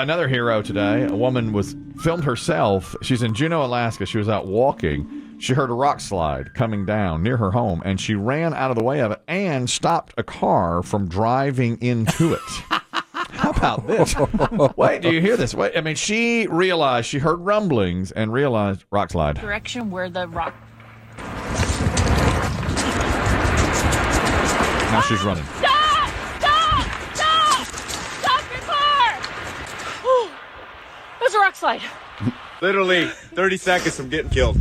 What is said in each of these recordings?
Another hero today. A woman was filmed herself. She's in Juneau, Alaska. She was out walking. She heard a rock slide coming down near her home, and she ran out of the way of it and stopped a car from driving into it. How about this? Wait, do you hear this? Wait, I mean, she heard rumblings and realized rock slide. Direction where the rock. Now she's running. Stop! Stop! Stop! Stop your car! There's a rock slide. Literally 30 seconds from getting killed.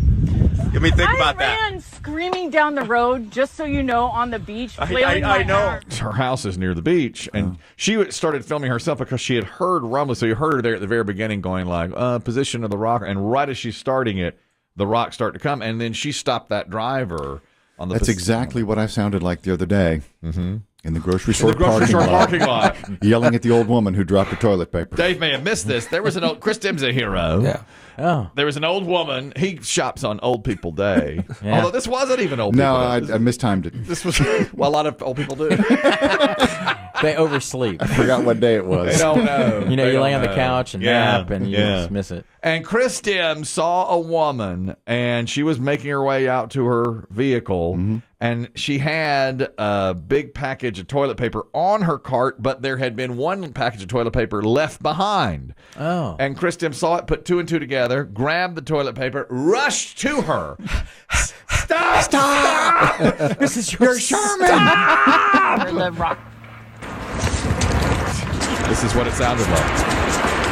Let me think about that. I ran screaming down the road, just so you know, on the beach. I know. Her house is near the beach, and she started filming herself because she had heard rumblings. So you heard her there at the very beginning going like, position of the rock. And right as she's starting it, the rocks start to come. And then she stopped that driver on the That's exactly what I sounded like the other day. Mm-hmm. In the grocery store parking lot. Yelling at the old woman who dropped her toilet paper. Dave may have missed this. There was an old, Chris Demm's a hero. Yeah. Oh. There was an old woman. He shops on Old People Day. Yeah. Although this wasn't even Old People Day. No, I mistimed it. This was, well, a lot of old people do. They oversleep. I forgot what day it was. They don't know. You know, you lay on the couch and nap and you just miss it. And Chris Demm saw a woman, and she was making her way out to her vehicle, and she had a big package of toilet paper on her cart, but there had been one package of toilet paper left behind. Oh. And Chris Demm saw it, put two and two together, grabbed the toilet paper, rushed to her. Stop! Stop! This is your Sherman! Where the rock. This is what it sounded like.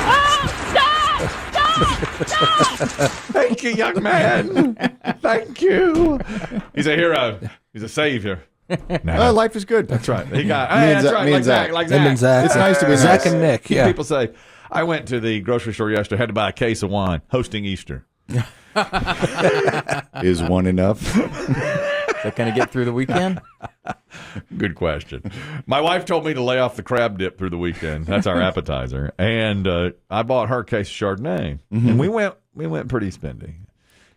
Oh, stop! Stop! Stop! Thank you, young man. Thank you. He's a hero. He's a savior. No. Life is good. That's right. He got. Hey, that's right. Like Zach. Like Zach. Him and Zach. It's nice to be Zach nice. and Nick. Yeah. People say, I went to the grocery store yesterday, had to buy a case of wine, hosting Easter. Is one enough? Is that going to get through the weekend? Good question. My wife told me to lay off the crab dip through the weekend. That's our appetizer. And I bought her a case of Chardonnay. And we went pretty spendy.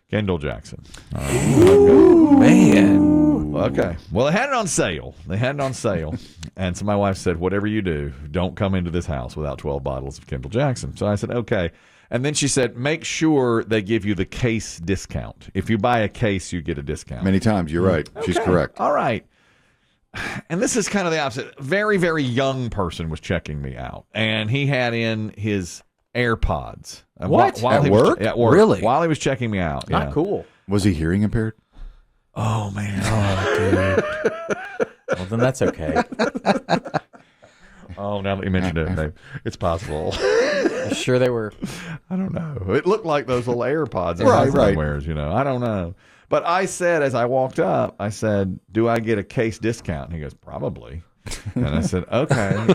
Kendall Jackson. Ooh, man. Okay. Well, they had it on sale. And so my wife said, whatever you do, don't come into this house without 12 bottles of Kendall Jackson. So I said, okay. And then she said, make sure they give you the case discount. If you buy a case, you get a discount. Many times. You're right. Okay. She's correct. All right. And this is kind of the opposite. Very, very young person was checking me out. And he had in his AirPods. What? At work? At work. Really? While he was checking me out. Not Yeah. cool. Was he hearing impaired? Oh, man. Oh, dude. Well, then that's okay. Oh, now that you mentioned it, Dave, it's possible. I'm sure they were. I don't know. It looked like those little AirPods that Right, my right. wears, you know. I don't know. But I said, as I walked up, I said, do I get a case discount? And he goes, probably. And I said, okay.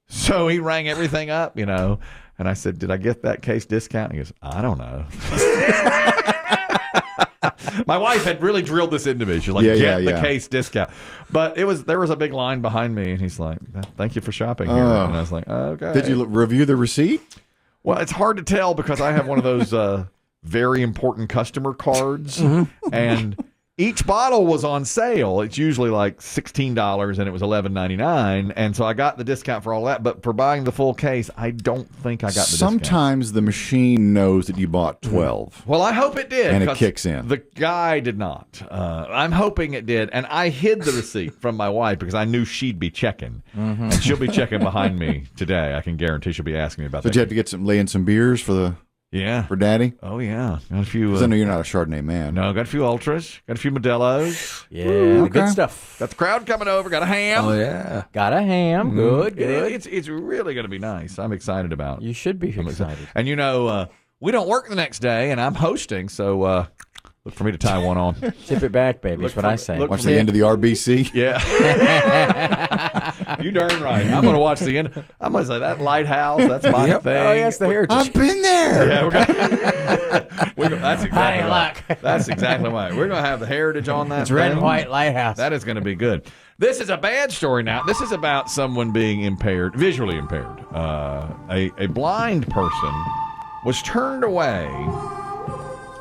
So he rang everything up, you know. And I said, did I get that case discount? And he goes, I don't know. My wife had really drilled this into me. She's like, get the case discount. But there was a big line behind me, and he's like, thank you for shopping here. And I was like, okay. Did you review the receipt? Well, it's hard to tell because I have one of those very important customer cards, and each bottle was on sale. It's usually like $16, and it was $11.99, and so I got the discount for all that. But for buying the full case, I don't think I got the discount. Sometimes the machine knows that you bought 12. Well, I hope it did. And it kicks in. The guy did not. I'm hoping it did. And I hid the receipt from my wife because I knew she'd be checking. And she'll be checking behind me today. I can guarantee she'll be asking me about that. Did you have to lay in some beers for Daddy? Oh, yeah. Got a few. Because I know you're not a Chardonnay man. No, got a few Ultras. Got a few Modelos. Yeah, okay. good stuff. Got the crowd coming over. Got a ham. Oh, yeah. Got a ham. Good. It's really going to be nice. I'm excited about it. You should be excited. And, you know, we don't work the next day, and I'm hosting, so look for me to tie one on. Tip it back, baby, is what I say. Watch the end of the RBC. Yeah. You darn right. I'm going to watch the end. I'm going to say that lighthouse, that's my thing. Oh, yes, the heritage. I've been there. Yeah, that's exactly right. That's exactly right. We're going to have the heritage on that. It's red and white lighthouse. That is going to be good. This is a bad story now. This is about someone being impaired, visually impaired. A blind person was turned away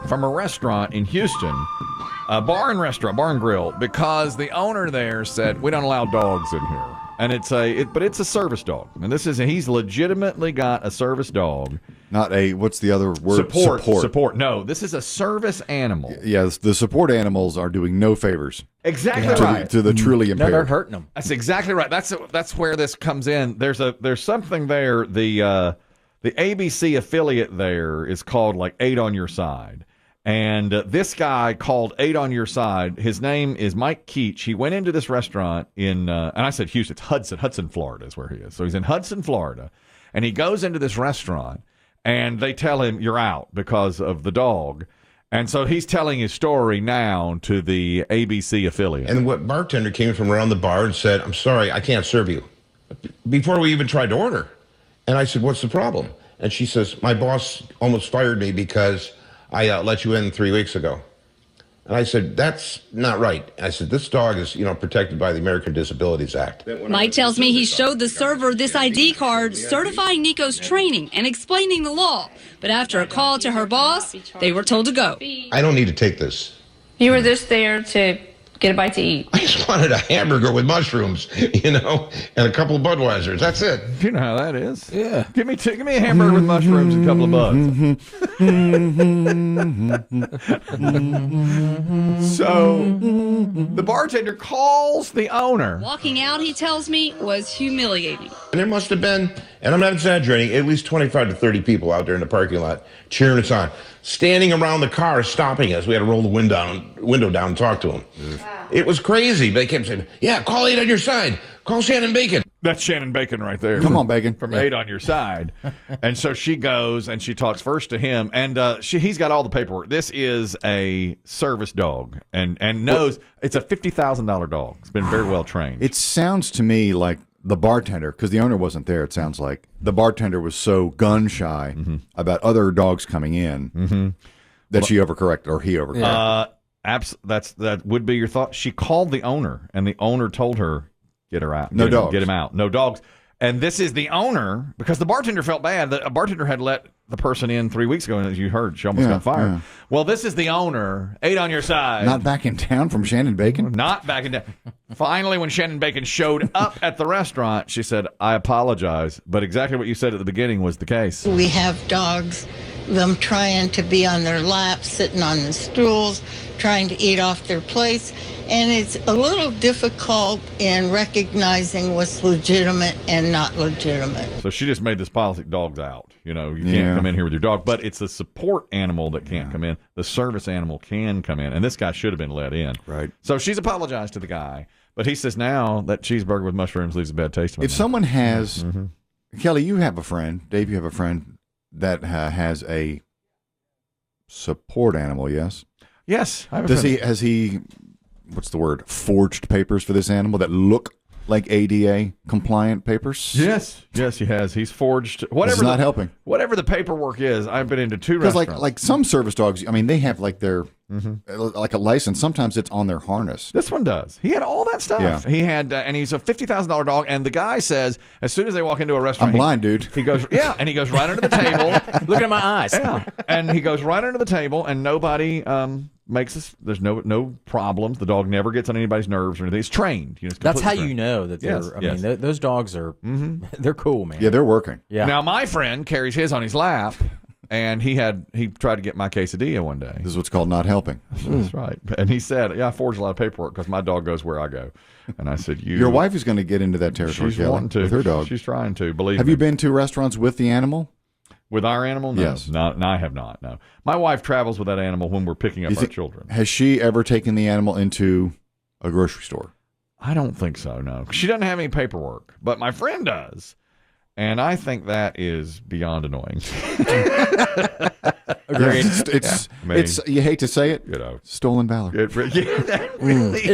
from a restaurant in Houston, a bar and grill, because the owner there said, we don't allow dogs in here. and it's a service dog. And he's legitimately got a service dog. Not a, what's the other word? Support. No, this is a service animal. Yes, the support animals are doing no favors. Exactly right. To the truly impaired. No, they're hurting them. That's exactly right. That's where this comes in. There's something there. The ABC affiliate there is called like 8 on Your Side. And this guy called 8 on Your Side. His name is Mike Keach. He went into this restaurant in, and I said Houston, it's Hudson, Florida is where he is. So he's in Hudson, Florida. And he goes into this restaurant, and they tell him, you're out because of the dog. And so he's telling his story now to the ABC affiliate. And what bartender came from around the bar and said, I'm sorry, I can't serve you. Before we even tried to order. And I said, what's the problem? And she says, my boss almost fired me because I let you in 3 weeks ago. And I said, that's not right. I said, this dog is, protected by the American Disabilities Act. Mike tells me he showed the server this ID card certifying Nico's training and explaining the law. But after a call to her boss, they were told to go. I don't need to take this. You were just there to get a bite to eat. I just wanted a hamburger with mushrooms, and a couple of Budweisers. That's it. You know how that is. Yeah. Give me a hamburger with mushrooms and a couple of buds. So the bartender calls the owner. Walking out, he tells me, was humiliating. And there must have been, and I'm not exaggerating, at least 25 to 30 people out there in the parking lot cheering us on. Standing around the car, stopping us. We had to roll the window down and talk to them. It was crazy. They kept saying, yeah, call 8 on Your Side. Call Shannon Bacon. That's Shannon Bacon right there. Come on, Bacon. From 8 on Your Side. And so she goes and she talks first to him, and he's got all the paperwork. This is a service dog, and knows it's a $50,000 dog. It's been very well trained. It sounds to me like the bartender, because the owner wasn't there, it sounds like the bartender was so gun shy about other dogs coming in that she overcorrected, or he overcorrected. That would be your thought. She called the owner, and the owner told her, get her out. No dogs. Get him out. No dogs. And this is the owner, because the bartender felt bad. A bartender had let the person in 3 weeks ago, and as you heard, she almost got fired. Yeah. Well, this is the owner, 8 on Your Side. Not backing down from Shannon Bacon? Not backing down. Finally, when Shannon Bacon showed up at the restaurant, she said, I apologize. But exactly what you said at the beginning was the case. We have dogs, them trying to be on their laps, sitting on the stools, trying to eat off their plates. And it's a little difficult in recognizing what's legitimate and not legitimate. So she just made this policy, dogs out. You can't come in here with your dog. But it's the support animal that can't come in. The service animal can come in. And this guy should have been let in. Right. So she's apologized to the guy. But he says now that cheeseburger with mushrooms leaves a bad taste in my mouth. If someone has, Kelly, you have a friend, Dave, you have a friend that has a support animal, yes? Yes. I have a friend. Has he, what's the word, forged papers for this animal that look like ADA compliant papers? Yes, he has. He's forged whatever. It's not helping. Whatever the paperwork is. I've been into 2 restaurants. Because like some service dogs, I mean, they have like their like a license. Sometimes it's on their harness. This one does. He had all that stuff. Yeah. He had, and he's a $50,000 dog. And the guy says, as soon as they walk into a restaurant, I'm blind, dude. He goes, and he goes right under the table. Look at my eyes. Yeah, and he goes right under the table, and nobody makes us. There's no problems. The dog never gets on anybody's nerves or anything. It's trained. It's That's how trained. you know that they're. Yes, I mean, those dogs are. They're cool, man. Yeah, they're working. Yeah. Now my friend carries his on his lap, and he tried to get my quesadilla one day. This is what's called not helping. That's right. And he said, "Yeah, I forged a lot of paperwork because my dog goes where I go." And I said, Your wife is going to get into that territory, She's Kelly, wanting to with her dog. She's trying to. Believe Have me. you been to restaurants with the animal? With our animal? No. Yes. No, I have not. No. My wife travels with that animal when we're picking up our children. Has she ever taken the animal into a grocery store? I don't think so, no. She doesn't have any paperwork, but my friend does. And I think that is beyond annoying. Agreed. It's you hate to say it, stolen valor. It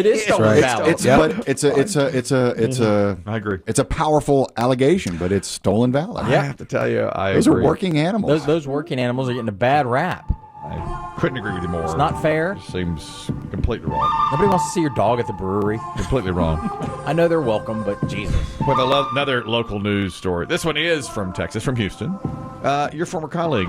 is stolen valor. But it's a I agree. It's a powerful allegation, but it's stolen valor. I have to tell you, those are working animals. Those working animals are getting a bad rap. I couldn't agree with you more. It's not fair. It seems completely wrong. Nobody wants to see your dog at the brewery. Completely wrong. I know they're welcome, but Jesus. With another local news story. This one is from Texas, from Houston. Your former colleague,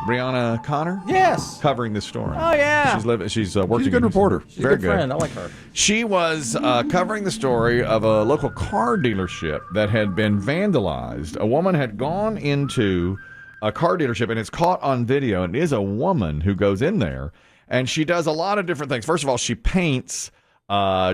Brianna Connor? Yes. Covering this story. Oh, yeah. She's working. She's a good reporter. She's a good friend. I like her. She was covering the story of a local car dealership that had been vandalized. A woman had gone into a car dealership, and it's caught on video, and it is a woman who goes in there, and she does a lot of different things. First of all, she paints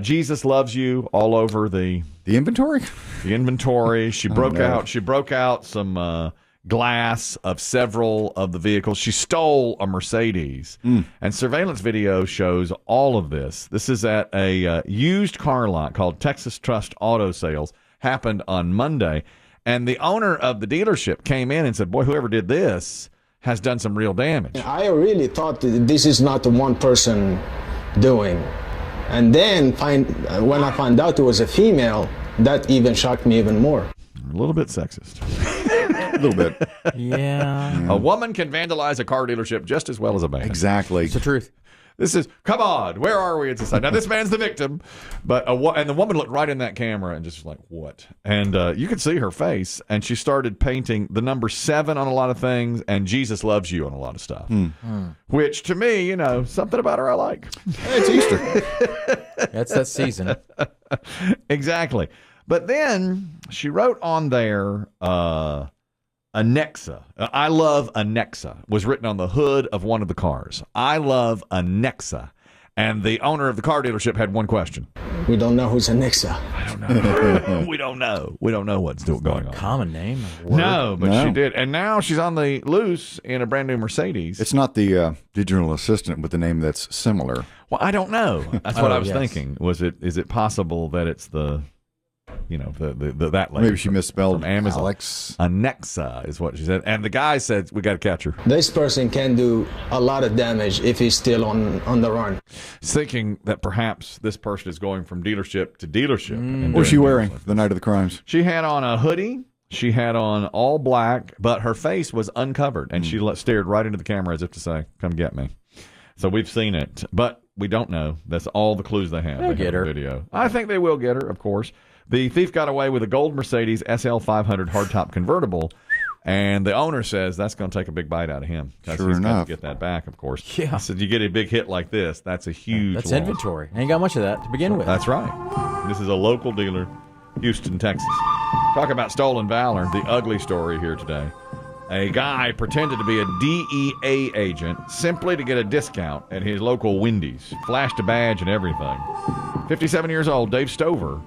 Jesus loves you all over the inventory. The inventory. She broke out some glass of several of the vehicles. She stole a Mercedes, and surveillance video shows all of this. This is at a used car lot called Texas Trust Auto Sales. Happened on Monday, and the owner of the dealership came in and said, "Boy, whoever did this has done some real damage." I really thought that this is not the one person doing. And then when I found out it was a female, that even shocked me even more. A little bit sexist. A little bit. Yeah. A woman can vandalize a car dealership just as well as a man. Exactly. It's the truth. This is, come on, where are we in society? Now, this man's the victim, and the woman looked right in that camera and just like, what? And you could see her face, and she started painting the number 7 on a lot of things and Jesus loves you on a lot of stuff. Which, to me, something about her I like. It's Easter. That's that season. Exactly. But then she wrote on there, Anexa. I love Anexa was written on the hood of one of the cars. I love Anexa. And the owner of the car dealership had one question. We don't know who's Anexa. I don't know. We don't know. We don't know what's still going on. Common name. No, but she did. And now she's on the loose in a brand new Mercedes. It's not the digital assistant with the name that's similar. Well, I don't know. That's what I was thinking. Is it possible that it's the that lady? Maybe she misspelled from Amazon. Alex. Anexa is what she said. And the guy said, we got to catch her. This person can do a lot of damage if he's still on the run. Thinking that perhaps this person is going from dealership to dealership. What was she wearing the night of the crimes? She had on a hoodie. She had on all black, but her face was uncovered. And she stared right into the camera as if to say, come get me. So we've seen it. But we don't know. That's all the clues they have. They'll get her. Video. I think they will get her, of course. The thief got away with a gold Mercedes SL 500 hardtop convertible, and the owner says that's going to take a big bite out of him. Sure he's enough. got to get that back, of course. Yeah. He said, you get a big hit like this, that's a huge That's loss. inventory. Ain't got much of that to begin with. That's right. This is a local dealer, Houston, Texas. Talk about stolen valor, the ugly story here today. A guy pretended to be a DEA agent simply to get a discount at his local Wendy's. Flashed a badge and everything. 57 years old, Dave Stover,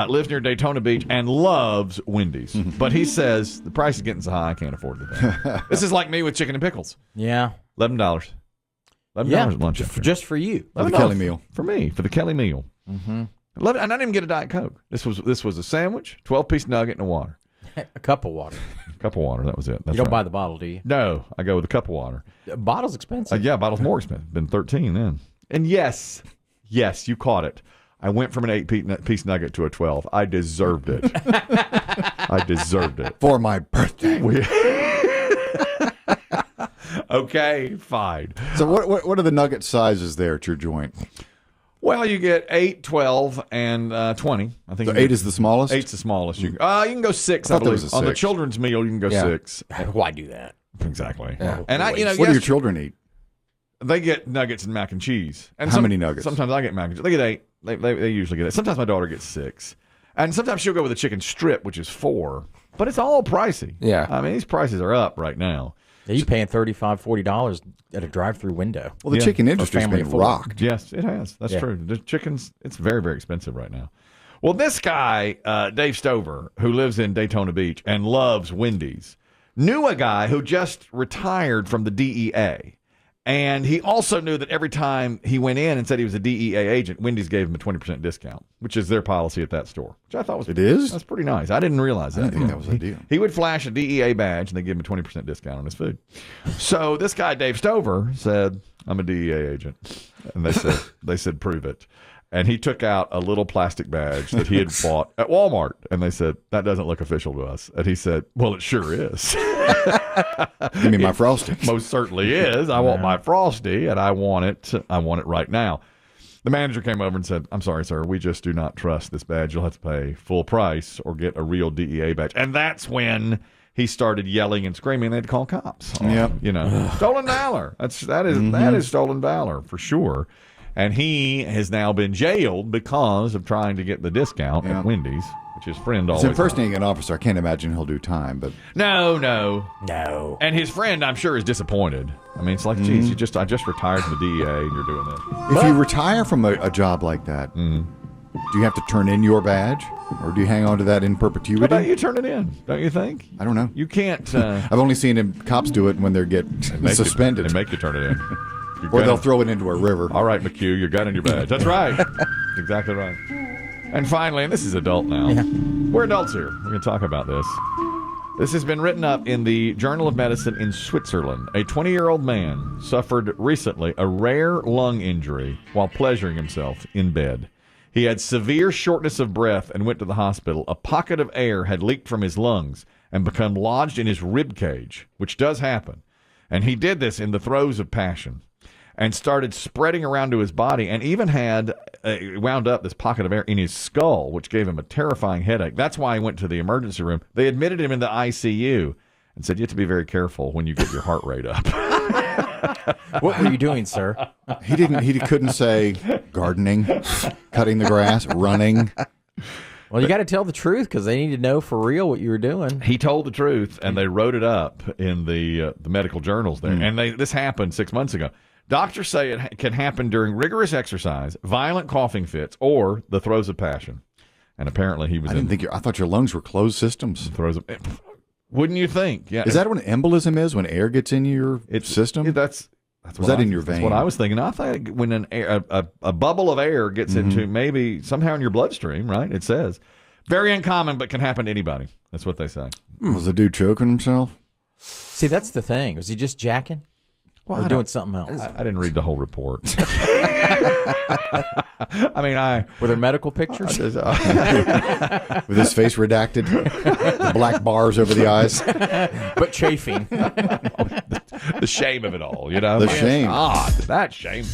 lives near Daytona Beach and loves Wendy's. But he says, the price is getting so high, I can't afford it. This is like me with chicken and pickles. Yeah. $11. $11 at lunch. Just for you. For the Kelly meal. For me, for the Kelly meal. Mm-hmm. And I didn't even get a Diet Coke. This was a sandwich, 12-piece nugget, and a water. A cup of water. Cup of water, that was it. That's You don't right. buy the bottle, do you? No, I go with a cup of water. A bottle's expensive. Yeah, bottle's more expensive. Been 13 then. And yes, you caught it. I went from an 8-piece nugget to a 12. I deserved it. I deserved it. For my birthday. Okay, fine. So what are the nugget sizes there at your joint? Well, you get 8, 12, and 20. I think So 8 is the smallest? 8's the smallest. You can go 6, I thought there believe. was a On the 6. children's meal, you can go 6. Why do that? Exactly. Yeah. And What do your children eat? They get nuggets and mac and cheese. And How many nuggets? Sometimes I get mac and cheese. They get 8. They usually get 8. Sometimes my daughter gets 6. And sometimes she'll go with a chicken strip, which is 4. But it's all pricey. Yeah. I mean, these prices are up right now. Yeah, you paying $35, $40 at a drive-through window. Well, the chicken industry's family been of 4. rocked. Yes, it has. That's true. The chickens, it's very, very expensive right now. Well, this guy, Dave Stover, who lives in Daytona Beach and loves Wendy's, knew a guy who just retired from the DEA. And he also knew that every time he went in and said he was a DEA agent, Wendy's gave him a 20% discount, which is their policy at that store, which I thought was that's pretty nice. I didn't realize that. I didn't think that was a deal. He would flash a DEA badge and they give him a 20% discount on his food. So this guy, Dave Stover, said, I'm a DEA agent. And they said, prove it. And he took out a little plastic badge that he had bought at Walmart. And they said, that doesn't look official to us. And he said, well, it sure is. Give me my Frosty. Most certainly is. I want my Frosty, and I want it right now. The manager came over and said, I'm sorry, sir, we just do not trust this badge. You'll have to pay full price or get a real DEA badge. And that's when he started yelling and screaming. They had to call cops. Yep. Stolen valor. That is stolen valor for sure. And he has now been jailed because of trying to get the discount at Wendy's, which his friend always. He's impersonating an officer. I can't imagine he'll do time, but no. And his friend, I'm sure, is disappointed. I mean, it's like, geez, I just retired from the DEA, and you're doing this. If you retire from a job like that, do you have to turn in your badge, or do you hang on to that in perpetuity? How about you turn it in? Don't you think? I don't know. You can't. I've only seen cops do it when they get suspended. They make you turn it in. Or they'll throw it into a river. All right, McHugh, your gun and your badge. That's right. That's exactly right. And finally, and this is adult now. Yeah. We're adults here. We're going to talk about this. This has been written up in the Journal of Medicine in Switzerland. A 20-year-old man suffered recently a rare lung injury while pleasuring himself in bed. He had severe shortness of breath and went to the hospital. A pocket of air had leaked from his lungs and become lodged in his rib cage, which does happen. And he did this in the throes of passion and started spreading around to his body, and even had wound up this pocket of air in his skull, which gave him a terrifying headache. That's why he went to the emergency room. They admitted him in the ICU and said, you have to be very careful when you get your heart rate up. What were you doing, sir? He couldn't say gardening, cutting the grass, running. Well, you got to tell the truth because they need to know for real what you were doing. He told the truth, and they wrote it up in the medical journals there. And this happened 6 months ago. Doctors say it can happen during rigorous exercise, violent coughing fits, or the throes of passion. And apparently he was. I thought your lungs were closed systems. Throes of. Wouldn't you think? Yeah. Is that what an embolism is? When air gets in your system? That's was that in your vein? That's what I was thinking. I think when a bubble of air gets into maybe somehow in your bloodstream, right? It says very uncommon, but can happen to anybody. That's what they say. Was the dude choking himself? See, that's the thing. Was he just jacking? Or doing something else? I didn't read the whole report. Were there medical pictures? With his face redacted, the black bars over the eyes, but chafing. The shame of it all, you know. The shame. God, that shame.